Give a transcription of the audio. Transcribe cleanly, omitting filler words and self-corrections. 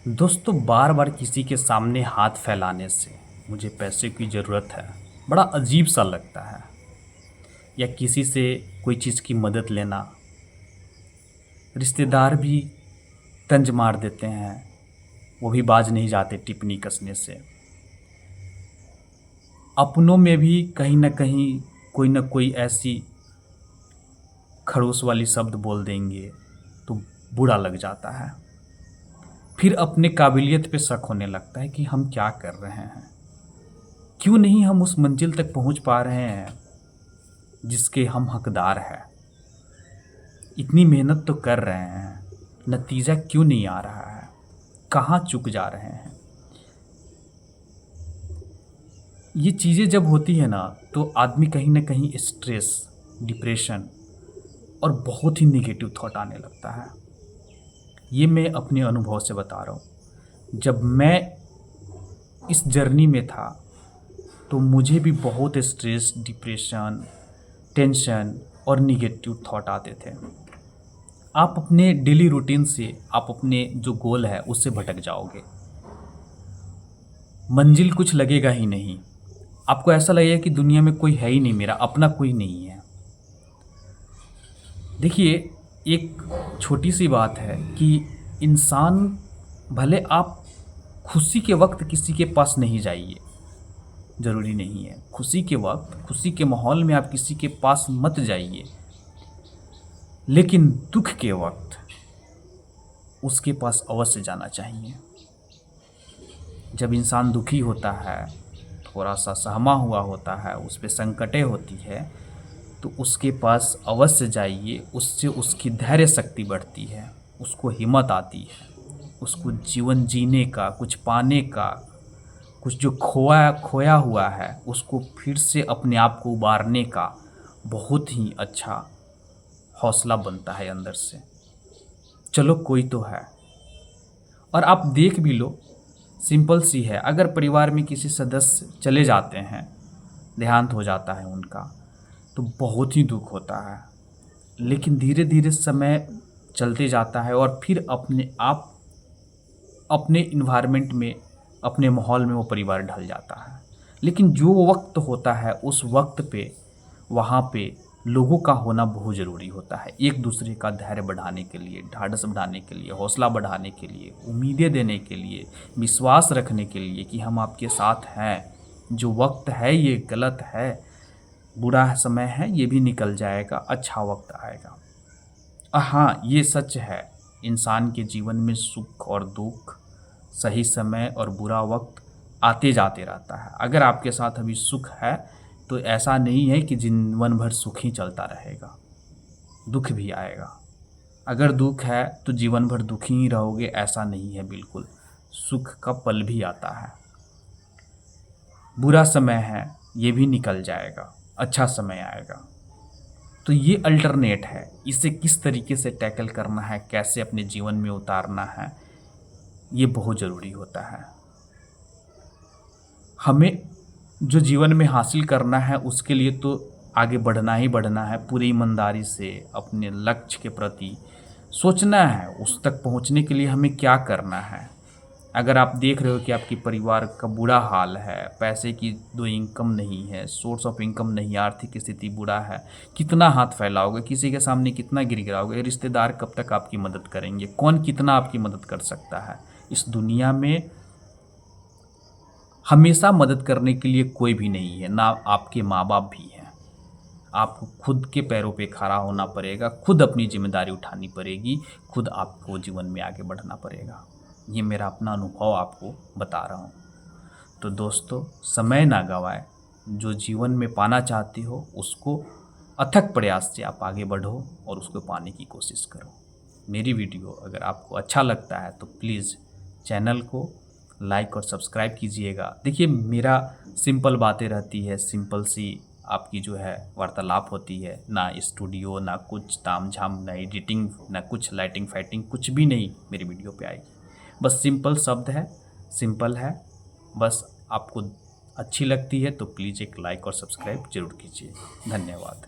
दोस्तों बार बार किसी के सामने हाथ फैलाने से मुझे पैसे की ज़रूरत है बड़ा अजीब सा लगता है। या किसी से कोई चीज़ की मदद लेना, रिश्तेदार भी तंज मार देते हैं, वो भी बाज नहीं जाते टिप्पणी कसने से। अपनों में भी कहीं ना कहीं कोई ना कोई ऐसी खड़ूस वाली शब्द बोल देंगे तो बुरा लग जाता है। फिर अपने काबिलियत पे शक होने लगता है कि हम क्या कर रहे हैं, क्यों नहीं हम उस मंजिल तक पहुंच पा रहे हैं जिसके हम हकदार हैं। इतनी मेहनत तो कर रहे हैं, नतीजा क्यों नहीं आ रहा है, कहाँ चूक जा रहे हैं। ये चीज़ें जब होती है ना तो आदमी कहीं ना कहीं स्ट्रेस, डिप्रेशन और बहुत ही निगेटिव थॉट आने लगता है। ये मैं अपने अनुभव से बता रहा हूँ। जब मैं इस जर्नी में था तो मुझे भी बहुत स्ट्रेस, डिप्रेशन, टेंशन और निगेटिव थॉट आते थे। आप अपने डेली रूटीन से, आप अपने जो गोल है उससे भटक जाओगे, मंजिल कुछ लगेगा ही नहीं। आपको ऐसा लगेगा कि दुनिया में कोई है ही नहीं, मेरा अपना कोई नहीं है। देखिए, एक छोटी सी बात है कि इंसान, भले आप खुशी के वक्त किसी के पास नहीं जाइए, ज़रूरी नहीं है। खुशी के वक्त, खुशी के माहौल में आप किसी के पास मत जाइए, लेकिन दुख के वक्त उसके पास अवश्य जाना चाहिए। जब इंसान दुखी होता है, थोड़ा सा सहमा हुआ होता है, उस पर संकटें होती है, तो उसके पास अवश्य जाइए। उससे उसकी धैर्य शक्ति बढ़ती है, उसको हिम्मत आती है, उसको जीवन जीने का, कुछ पाने का, कुछ जो खोया हुआ है उसको फिर से अपने आप को उबारने का बहुत ही अच्छा हौसला बनता है अंदर से। चलो कोई तो है। और आप देख भी लो, सिंपल सी है, अगर परिवार में किसी सदस्य चले जाते हैं, देहांत हो जाता है उनका, तो बहुत ही दुख होता है। लेकिन धीरे धीरे समय चलते जाता है और फिर अपने आप, अपने इन्वायरमेंट में, अपने माहौल में वो परिवार ढल जाता है। लेकिन जो वक्त होता है उस वक्त पे वहाँ पे लोगों का होना बहुत ज़रूरी होता है, एक दूसरे का धैर्य बढ़ाने के लिए, ढाढ़स बढ़ाने के लिए, हौसला बढ़ाने के लिए, उम्मीदें देने के लिए, विश्वास रखने के लिए कि हम आपके साथ हैं। जो वक्त है ये गलत है, बुरा समय है, ये भी निकल जाएगा, अच्छा वक्त आएगा। हाँ, ये सच है, इंसान के जीवन में सुख और दुख, सही समय और बुरा वक्त आते जाते रहता है। अगर आपके साथ अभी सुख है तो ऐसा नहीं है कि जीवन भर सुख ही चलता रहेगा, दुख भी आएगा। अगर दुख है तो जीवन भर दुखी ही रहोगे, ऐसा नहीं है बिल्कुल। सुख का पल भी आता है, बुरा समय है ये भी निकल जाएगा, अच्छा समय आएगा। तो ये अल्टरनेट है, इसे किस तरीके से टैकल करना है, कैसे अपने जीवन में उतारना है, ये बहुत ज़रूरी होता है। हमें जो जीवन में हासिल करना है उसके लिए तो आगे बढ़ना ही बढ़ना है, पूरी ईमानदारी से अपने लक्ष्य के प्रति सोचना है। उस तक पहुंचने के लिए हमें क्या करना है। अगर आप देख रहे हो कि आपके परिवार का बुरा हाल है, पैसे की दो इनकम नहीं है, सोर्स ऑफ इनकम नहीं, आर्थिक स्थिति बुरा है, कितना हाथ फैलाओगे, किसी के सामने कितना गिड़गिड़ाओगे, रिश्तेदार कब तक आपकी मदद करेंगे, कौन कितना आपकी मदद कर सकता है। इस दुनिया में हमेशा मदद करने के लिए कोई भी नहीं है, ना आपके माँ बाप भी हैं। आपको खुद के पैरों पे खड़ा होना पड़ेगा, खुद अपनी जिम्मेदारी उठानी पड़ेगी, खुद आपको जीवन में आगे बढ़ना पड़ेगा। ये मेरा अपना अनुभव आपको बता रहा हूँ। तो दोस्तों, समय ना गवाएं, जो जीवन में पाना चाहते हो उसको अथक प्रयास से आप आगे बढ़ो और उसको पाने की कोशिश करो। मेरी वीडियो अगर आपको अच्छा लगता है तो प्लीज़ चैनल को लाइक और सब्सक्राइब कीजिएगा। देखिए, मेरा सिंपल बातें रहती है, सिंपल सी आपकी जो है वार्तालाप होती है, ना स्टूडियो, ना कुछ ताम झाम, ना एडिटिंग, ना कुछ लाइटिंग फाइटिंग, कुछ भी नहीं मेरी वीडियो पे आएगी। बस सिंपल शब्द है, सिंपल है। बस आपको अच्छी लगती है तो प्लीज़ एक लाइक और सब्सक्राइब ज़रूर कीजिए। धन्यवाद।